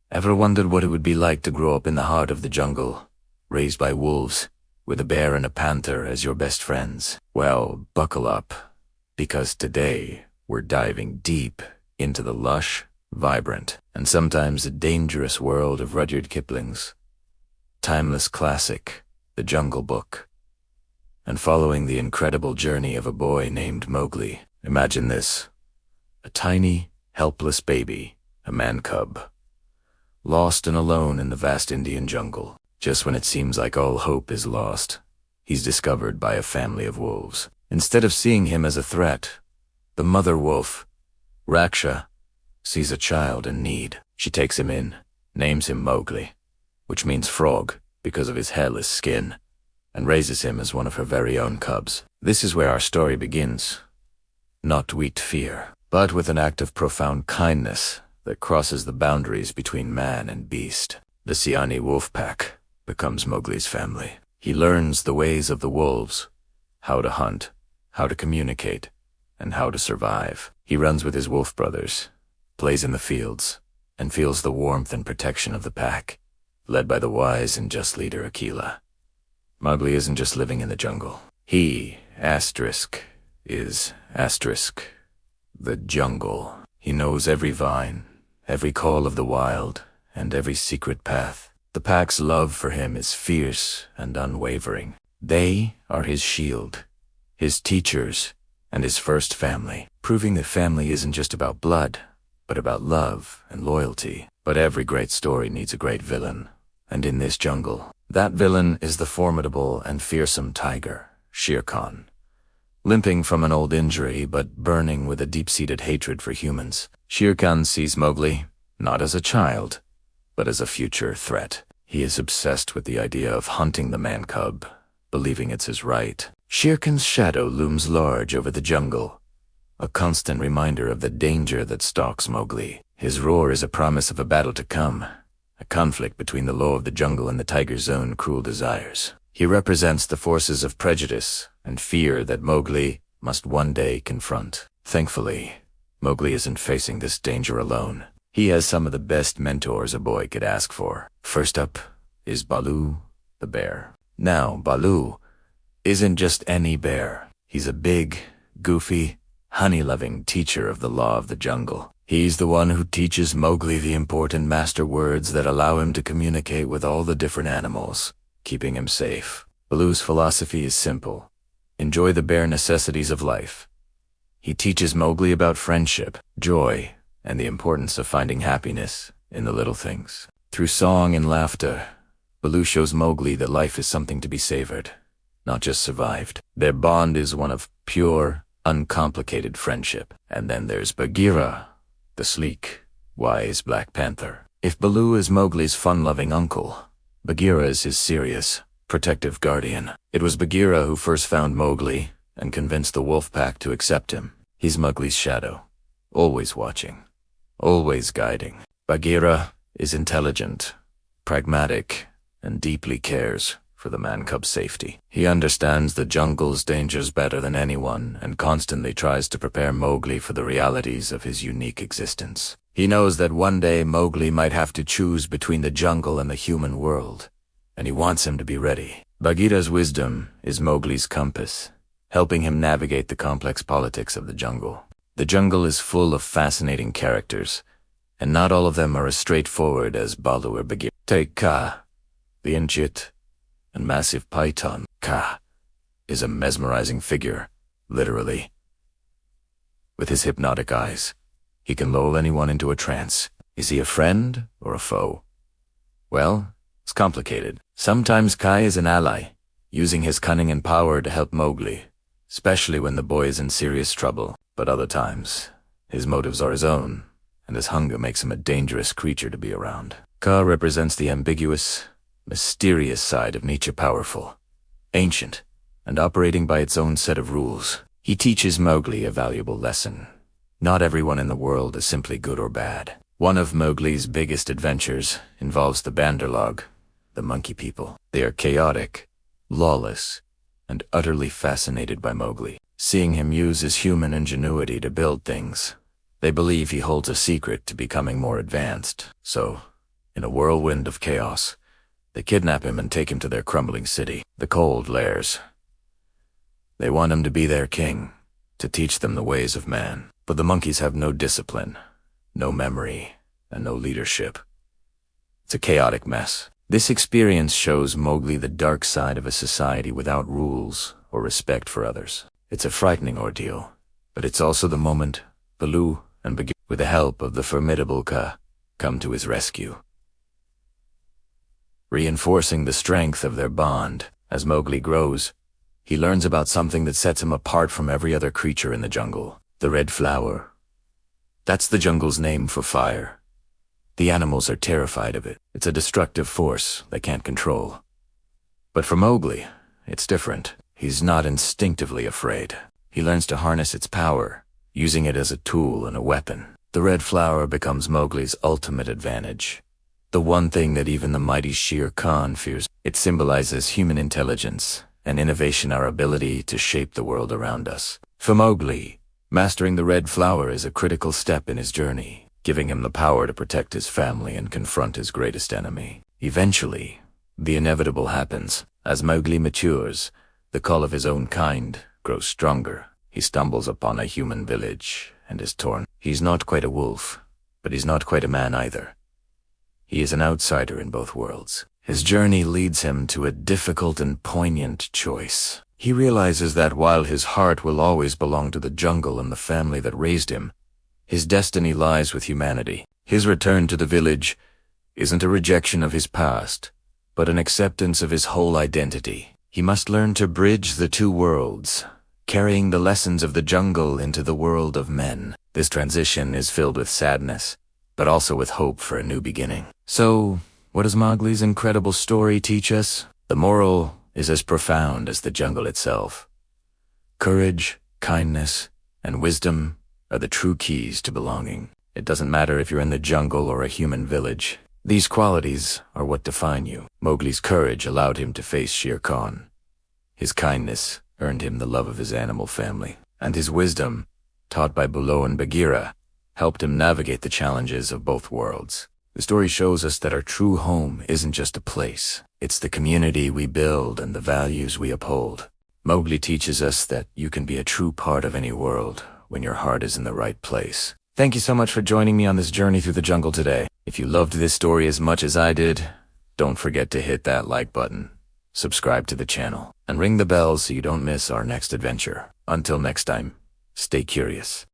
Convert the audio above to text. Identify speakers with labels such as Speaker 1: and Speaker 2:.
Speaker 1: Ever wondered what it would be like to grow up in the heart of the jungle, raised by wolves, with a bear and a panther as your best friends? Well, buckle up, because today we're diving deep into the lush, vibrant, and sometimes dangerous world of Rudyard Kipling's timeless classic, The Jungle Book, and following the incredible journey of a boy named Mowgli. Imagine this: a tiny, helpless baby, a man cub, lost and alone in the vast Indian jungle. Just when it seems like all hope is lost, he's discovered by a family of wolves. Instead of seeing him as a threat, the mother wolf, Raksha, sees a child in need. She takes him in, names him Mowgli, which means frog because of his hairless skin, and raises him as one of her very own cubs. This is where our story begins, not with fear, but with an act of profound kindness that crosses the boundaries between man and beast. The Siani wolf pack becomes Mowgli's family. He learns the ways of the wolves, how to hunt, how to communicate, and how to survive. He runs with his wolf brothers, plays in the fields, and feels the warmth and protection of the pack, led by the wise and just leader Akela. Mowgli isn't just living in the jungle. He, is the jungle. He knows every vine, every call of the wild, and every secret path. The pack's love for him is fierce and unwavering. They are his shield, his teachers, and his first family, proving that family isn't just about blood, but about love and loyalty. But every great story needs a great villain, and in this jungle, that villain is the formidable and fearsome tiger, Shere Khan. Limping from an old injury, but burning with a deep-seated hatred for humans, Shere Khan sees Mowgli not as a child, but as a future threat. He is obsessed with the idea of hunting the man-cub, believing it's his right. Shere Khan's shadow looms large over the jungle, a constant reminder of the danger that stalks Mowgli. His roar is a promise of a battle to come, a conflict between the law of the jungle and the tiger's own cruel desires. He represents the forces of prejudice and fear that Mowgli must one day confront. Thankfully, Mowgli isn't facing this danger alone. He has some of the best mentors a boy could ask for. First up is Baloo, the bear. Now, Baloo isn't just any bear. He's a big, goofy, honey-loving teacher of the law of the jungle. He's the one who teaches Mowgli the important master words that allow him to communicate with all the different animals, keeping him safe. Baloo's philosophy is simple: enjoy the bare necessities of life. He teaches Mowgli about friendship, joy, and the importance of finding happiness in the little things. Through song and laughter, Baloo shows Mowgli that life is something to be savored, not just survived. Their bond is one of pure, uncomplicated friendship. And then there's Bagheera, the sleek, wise Black Panther. If Baloo is Mowgli's fun-loving uncle, Bagheera is his serious, protective guardian. It was Bagheera who first found Mowgli and convinced the wolf pack to accept him. He's Mowgli's shadow, always watching, always guiding. Bagheera is intelligent, pragmatic, and deeply cares for the man-cub's safety. He understands the jungle's dangers better than anyone and constantly tries to prepare Mowgli for the realities of his unique existence. He knows that one day Mowgli might have to choose between the jungle and the human world, and he wants him to be ready. Bagheera's wisdom is Mowgli's compass, helping him navigate the complex politics of the jungle. The jungle is full of fascinating characters, and not all of them are as straightforward as Baloo or Bagheera. Take Kaa, the ancient and massive python. Kaa is a mesmerizing figure, literally. With his hypnotic eyes, he can lull anyone into a trance. Is he a friend or a foe? Well, it's complicated. Sometimes Kaa is an ally, using his cunning and power to help Mowgli, especially when the boy is in serious trouble. But other times, his motives are his own, and his hunger makes him a dangerous creature to be around. Kaa represents the ambiguous, mysterious side of nature, powerful, ancient, and operating by its own set of rules. He teaches Mowgli a valuable lesson. Not everyone in the world is simply good or bad. One of Mowgli's biggest adventures involves the Bandarlog, the monkey people. They are chaotic, lawless, and utterly fascinated by Mowgli. Seeing him use his human ingenuity to build things, they believe he holds a secret to becoming more advanced. So, In a whirlwind of chaos, they kidnap him and take him to their crumbling city, the Cold Lairs. They want him to be their king, to teach them the ways of man. But the monkeys have no discipline, no memory, and no leadership. It's a chaotic mess. This experience shows Mowgli the dark side of a society without rules or respect for others. It's a frightening ordeal, but it's also the moment Baloo and Bagheera, with the help of the formidable Ka, come to his rescue, reinforcing the strength of their bond. As Mowgli grows, he learns about something that sets him apart from every other creature in the jungle. The red flower. That's the jungle's name for fire. The animals are terrified of it. It's a destructive force they can't control. But for Mowgli, it's different. He's not instinctively afraid. He learns to harness its power, using it as a tool and a weapon. The red flower becomes Mowgli's ultimate advantage. The one thing that even the mighty Shere Khan fears. It symbolizes human intelligence and innovation, our ability to shape the world around us. For Mowgli, mastering the red flower is a critical step in his journey, giving him the power to protect his family and confront his greatest enemy. Eventually, the inevitable happens. As Mowgli matures, the call of his own kind grows stronger. He stumbles upon a human village and is torn. He's not quite a wolf, but he's not quite a man either. He is an outsider in both worlds. His journey leads him to a difficult and poignant choice. He realizes that while his heart will always belong to the jungle and the family that raised him, his destiny lies with humanity. His return to the village isn't a rejection of his past, but an acceptance of his whole identity. He must learn to bridge the two worlds, carrying the lessons of the jungle into the world of men. This transition is filled with sadness, but also with hope for a new beginning. So, what does Mowgli's incredible story teach us? The moral is as profound as the jungle itself. Courage, kindness, and wisdom are the true keys to belonging. It doesn't matter if you're in the jungle or a human village. These qualities are what define you. Mowgli's courage allowed him to face Shere Khan. His kindness earned him the love of his animal family. And his wisdom, taught by Baloo and Bagheera, helped him navigate the challenges of both worlds. The story shows us that our true home isn't just a place. It's the community we build and the values we uphold. Mowgli teaches us that you can be a true part of any world when your heart is in the right place. Thank you so much for joining me on this journey through the jungle today. If you loved this story as much as I did, don't forget to hit that like button, subscribe to the channel, and ring the bell so you don't miss our next adventure. Until next time, stay curious.